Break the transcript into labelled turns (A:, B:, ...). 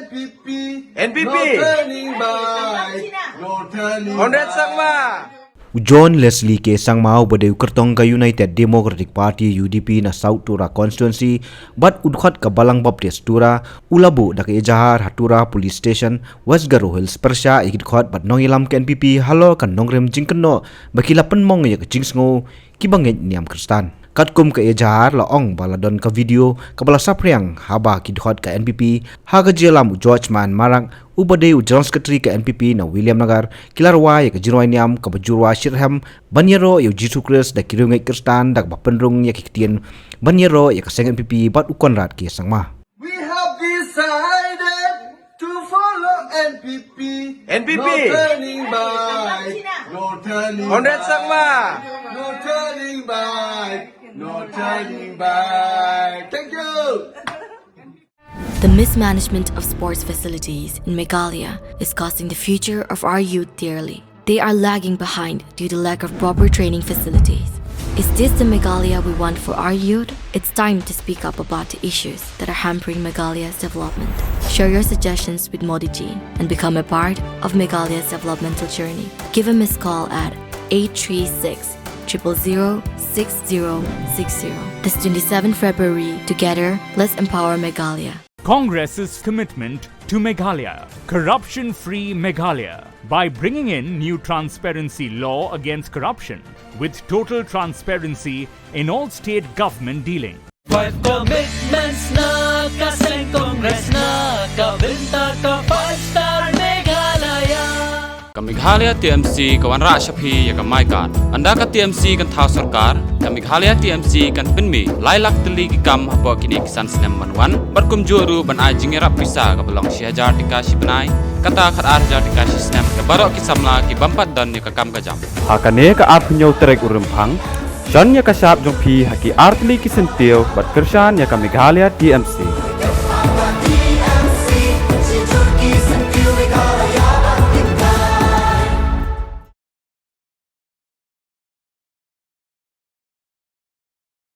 A: NPP. Congrats Sangma.
B: John Leslie ke sangmau bade kertong ka United Democratic Party UDP na South Tura constituency bat udkhat ka balang baptis tura ulabu dak ejahar hatura police station West Garo Hills persya ikit khat bat nongïalam ke NPP halo kan nongrem jingkeno bakila penmong ya ke jingsngo kibanget niam kristan katkum ke ejahar la ong baladon ka video kabala sapriang haba kidkhat ka NPP haga jelam George Man marang ubade General Secretary ke NPP na William Nagar Kyrwoh ya ke jingrwai niam ka bajurwa shirham banyero ya Jesus Christ da kirungai kristan dak bapenrung ya kiktian banyero ya ke seng NPP bat ukonrat ke sangma.
C: We have decided to follow NPP.
A: NPP.
C: No turning back. No turning
A: Congrats Sangma.
C: No turning back. No turning back. Thank you.
D: The mismanagement of sports facilities in Meghalaya is costing the future of our youth dearly. They are lagging behind due to lack of proper training facilities. Is this the Meghalaya we want for our youth? It's time to speak up about the issues that are hampering Meghalaya's development. Share your suggestions with Modi Ji and become a part of Meghalaya's developmental journey. Give a missed call at 836 000 6060. This 27 February, together, let's empower Meghalaya.
E: Congress's commitment to Meghalaya, corruption-free Meghalaya, by bringing in new transparency law against corruption with total transparency in all state government dealing.
F: 5 commitments na kaseng Congress na kabinta ka 5-star Meghalaya.
G: Ka Meghalaya TMC kawan rak shapi ya ka maikat anda ka TMC kan thau sarkar ka Meghalaya TMC kan pinmi lailak teli ki kam hapo kini kisan snem manwan barkum juru ban ai jingerap pisa ka belong shihajar tika shibanai kata khat arjar tika snem ka barok ki samla ki bampat don ni ka kam ka jam
H: hakane ka ap nyau terek urumphang John ya ka sap jong phi haki artli ki sentio bat kershan ya ka Meghalaya TMC